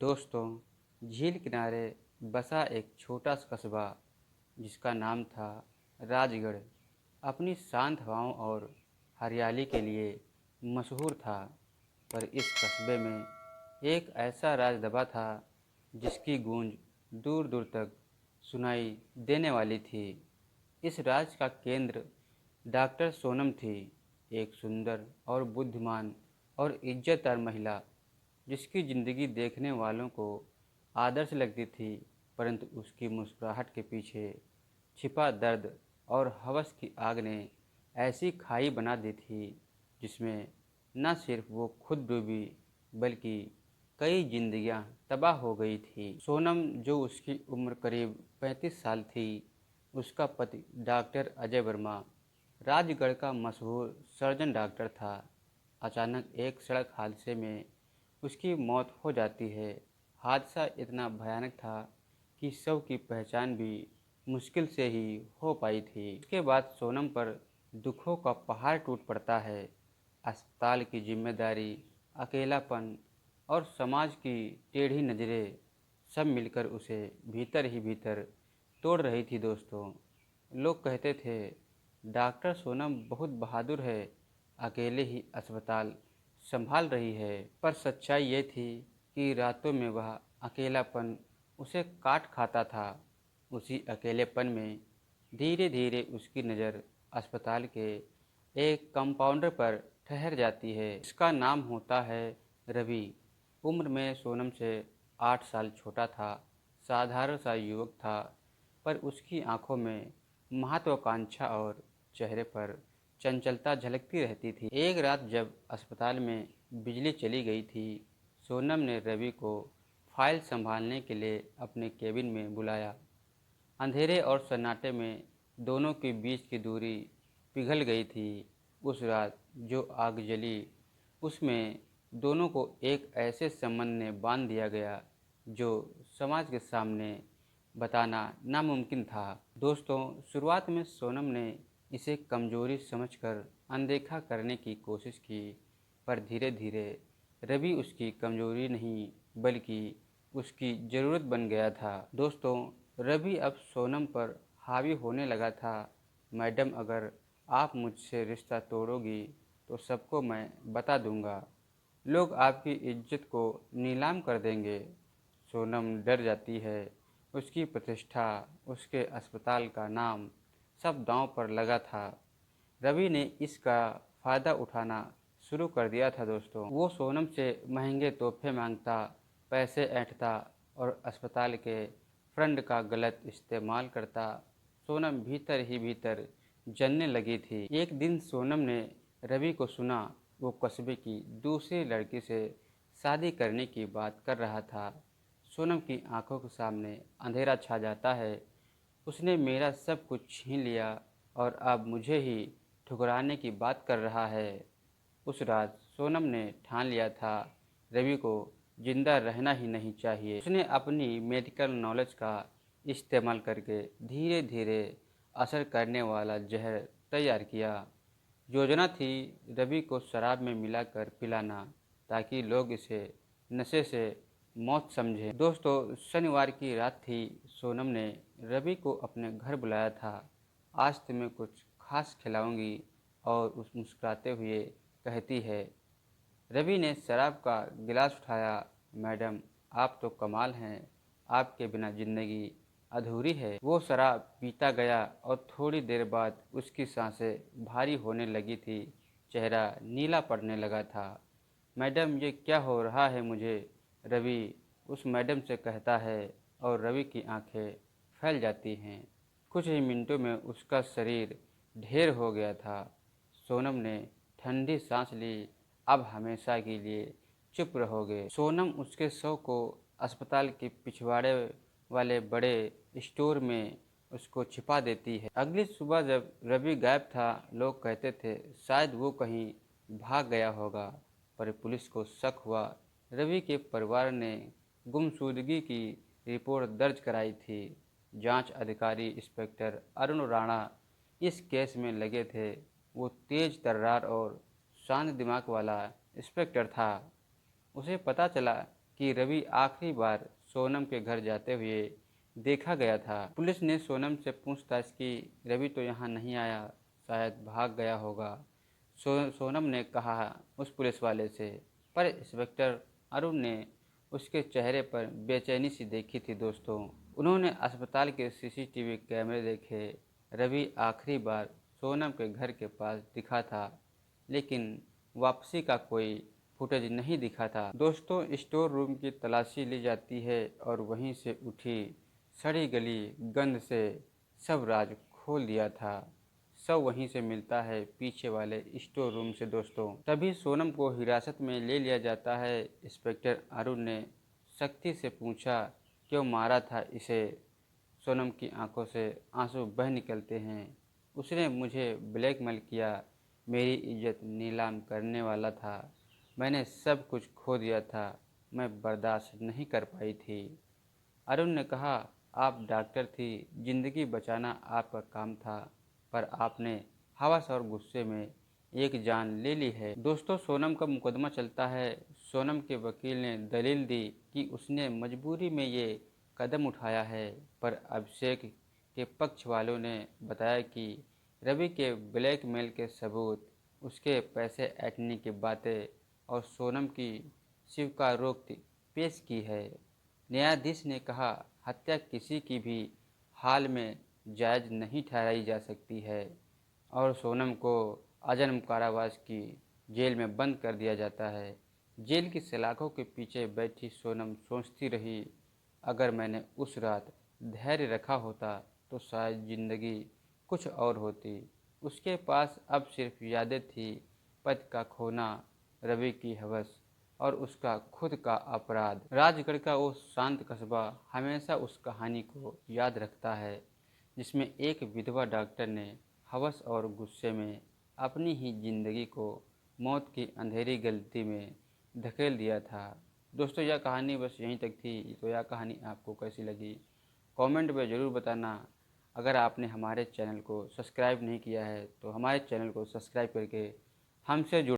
दोस्तों, झील किनारे बसा एक छोटा सा कस्बा जिसका नाम था राजगढ़ अपनी शांत हवाओं और हरियाली के लिए मशहूर था। पर इस कस्बे में एक ऐसा राज दबा था जिसकी गूंज दूर दूर तक सुनाई देने वाली थी। इस राज का केंद्र डॉक्टर सोनम थी, एक सुंदर और बुद्धिमान और इज्जतदार महिला जिसकी ज़िंदगी देखने वालों को आदर्श लगती थी। परंतु उसकी मुस्कुराहट के पीछे छिपा दर्द और हवस की आग ने ऐसी खाई बना दी थी जिसमें न सिर्फ वो खुद डूबी बल्कि कई जिंदगियां तबाह हो गई थी। सोनम, जो उसकी उम्र करीब 35 साल थी, उसका पति डॉक्टर अजय वर्मा राजगढ़ का मशहूर सर्जन डॉक्टर था। अचानक एक सड़क हादसे में उसकी मौत हो जाती है। हादसा इतना भयानक था कि शव की पहचान भी मुश्किल से ही हो पाई थी। इसके बाद सोनम पर दुखों का पहाड़ टूट पड़ता है। अस्पताल की जिम्मेदारी, अकेलापन और समाज की टेढ़ी नज़रें सब मिलकर उसे भीतर ही भीतर तोड़ रही थी। दोस्तों, लोग कहते थे डॉक्टर सोनम बहुत बहादुर है, अकेले ही अस्पताल संभाल रही है। पर सच्चाई ये थी कि रातों में वह अकेलापन उसे काट खाता था। उसी अकेलेपन में धीरे धीरे उसकी नज़र अस्पताल के एक कंपाउंडर पर ठहर जाती है। इसका नाम होता है रवि। उम्र में सोनम से 8 साल छोटा था, साधारण सा युवक था, पर उसकी आंखों में महत्वाकांक्षा और चेहरे पर चंचलता झलकती रहती थी। एक रात जब अस्पताल में बिजली चली गई थी, सोनम ने रवि को फाइल संभालने के लिए अपने केबिन में बुलाया। अंधेरे और सन्नाटे में दोनों के बीच की दूरी पिघल गई थी। उस रात जो आग जली, उसमें दोनों को एक ऐसे संबंध ने बांध दिया गया जो समाज के सामने बताना नामुमकिन था। दोस्तों, शुरुआत में सोनम ने इसे कमजोरी समझकर अनदेखा करने की कोशिश की, पर धीरे धीरे रवि उसकी कमजोरी नहीं बल्कि उसकी ज़रूरत बन गया था। दोस्तों, रवि अब सोनम पर हावी होने लगा था। मैडम, अगर आप मुझसे रिश्ता तोड़ोगी तो सबको मैं बता दूंगा। लोग आपकी इज्जत को नीलाम कर देंगे। सोनम डर जाती है। उसकी प्रतिष्ठा, उसके अस्पताल का नाम सब दांव पर लगा था। रवि ने इसका फ़ायदा उठाना शुरू कर दिया था। दोस्तों, वो सोनम से महंगे तोहफे मांगता, पैसे ऐंठता और अस्पताल के फंड का गलत इस्तेमाल करता। सोनम भीतर ही भीतर जलने लगी थी। एक दिन सोनम ने रवि को सुना वो कस्बे की दूसरी लड़की से शादी करने की बात कर रहा था। सोनम की आंखों के सामने अंधेरा छा जाता है। उसने मेरा सब कुछ छीन लिया और अब मुझे ही ठुकराने की बात कर रहा है। उस रात सोनम ने ठान लिया था रवि को जिंदा रहना ही नहीं चाहिए। उसने अपनी मेडिकल नॉलेज का इस्तेमाल करके धीरे धीरे असर करने वाला जहर तैयार किया। योजना थी रवि को शराब में मिलाकर पिलाना ताकि लोग इसे नशे से मौत समझें। दोस्तों, शनिवार की रात थी। सोनम ने रवि को अपने घर बुलाया था। आज तुम्हें कुछ खास खिलाऊंगी, और उस मुस्कुराते हुए कहती है। रवि ने शराब का गिलास उठाया। मैडम, आप तो कमाल हैं, आपके बिना जिंदगी अधूरी है। वो शराब पीता गया और थोड़ी देर बाद उसकी सांसें भारी होने लगी थी, चेहरा नीला पड़ने लगा था। मैडम, ये क्या हो रहा है मुझे? रवि उस मैडम से कहता है और रवि की आंखें फैल जाती हैं। कुछ ही मिनटों में उसका शरीर ढेर हो गया था। सोनम ने ठंडी सांस ली। अब हमेशा के लिए चुप रहोगे। सोनम उसके शव को अस्पताल के पिछवाड़े वाले बड़े स्टोर में उसको छिपा देती है। अगली सुबह जब रवि गायब था, लोग कहते थे शायद वो कहीं भाग गया होगा। पर पुलिस को शक हुआ। रवि के परिवार ने गुमशुदगी की रिपोर्ट दर्ज कराई थी। जांच अधिकारी इंस्पेक्टर अरुण राणा इस केस में लगे थे। वो तेज तर्रार और शांत दिमाग वाला इंस्पेक्टर था। उसे पता चला कि रवि आखिरी बार सोनम के घर जाते हुए देखा गया था। पुलिस ने सोनम से पूछताछ की। रवि तो यहाँ नहीं आया, शायद भाग गया होगा, सोनम ने कहा उस पुलिस वाले से। पर इंस्पेक्टर अरुण ने उसके चेहरे पर बेचैनी सी देखी थी दोस्तों। उन्होंने अस्पताल के सीसीटीवी कैमरे देखे। रवि आखिरी बार सोनम के घर के पास दिखा था, लेकिन वापसी का कोई फुटेज नहीं दिखा था। दोस्तों, स्टोर रूम की तलाशी ली जाती है और वहीं से उठी सड़ी गली गंध से सब राज खोल दिया था। सब वहीं से मिलता है, पीछे वाले स्टोर रूम से दोस्तों। तभी सोनम को हिरासत में ले लिया जाता है। इंस्पेक्टर अरुण ने सख्ती से पूछा, क्यों मारा था इसे? सोनम की आंखों से आंसू बह निकलते हैं। उसने मुझे ब्लैकमेल किया, मेरी इज्जत नीलाम करने वाला था। मैंने सब कुछ खो दिया था, मैं बर्दाश्त नहीं कर पाई थी। अरुण ने कहा, आप डॉक्टर थी, जिंदगी बचाना आपका काम था, पर आपने हवस और गुस्से में एक जान ले ली है। दोस्तों, सोनम का मुकदमा चलता है। सोनम के वकील ने दलील दी कि उसने मजबूरी में ये कदम उठाया है, पर अभिषेक के पक्ष वालों ने बताया कि रवि के ब्लैकमेल के सबूत, उसके पैसे ऐंठने की बातें और सोनम की स्वीकारोक्ति पेश की है। न्यायाधीश ने कहा, हत्या किसी की भी हाल में जायज़ नहीं ठहराई जा सकती है और सोनम को आजीवन कारावास की जेल में बंद कर दिया जाता है। जेल की सलाखों के पीछे बैठी सोनम सोचती रही, अगर मैंने उस रात धैर्य रखा होता तो शायद ज़िंदगी कुछ और होती। उसके पास अब सिर्फ यादें थी, पति का खोना, रवि की हवस और उसका खुद का अपराध। राजगढ़ का वो शांत कस्बा हमेशा उस कहानी को याद रखता है, जिसमें एक विधवा डॉक्टर ने हवस और गुस्से में अपनी ही जिंदगी को मौत की अंधेरी गलती में धकेल दिया था। दोस्तों, यह कहानी बस यहीं तक थी। तो यह कहानी आपको कैसी लगी, कमेंट में ज़रूर बताना। अगर आपने हमारे चैनल को सब्सक्राइब नहीं किया है तो हमारे चैनल को सब्सक्राइब करके हमसे जुड़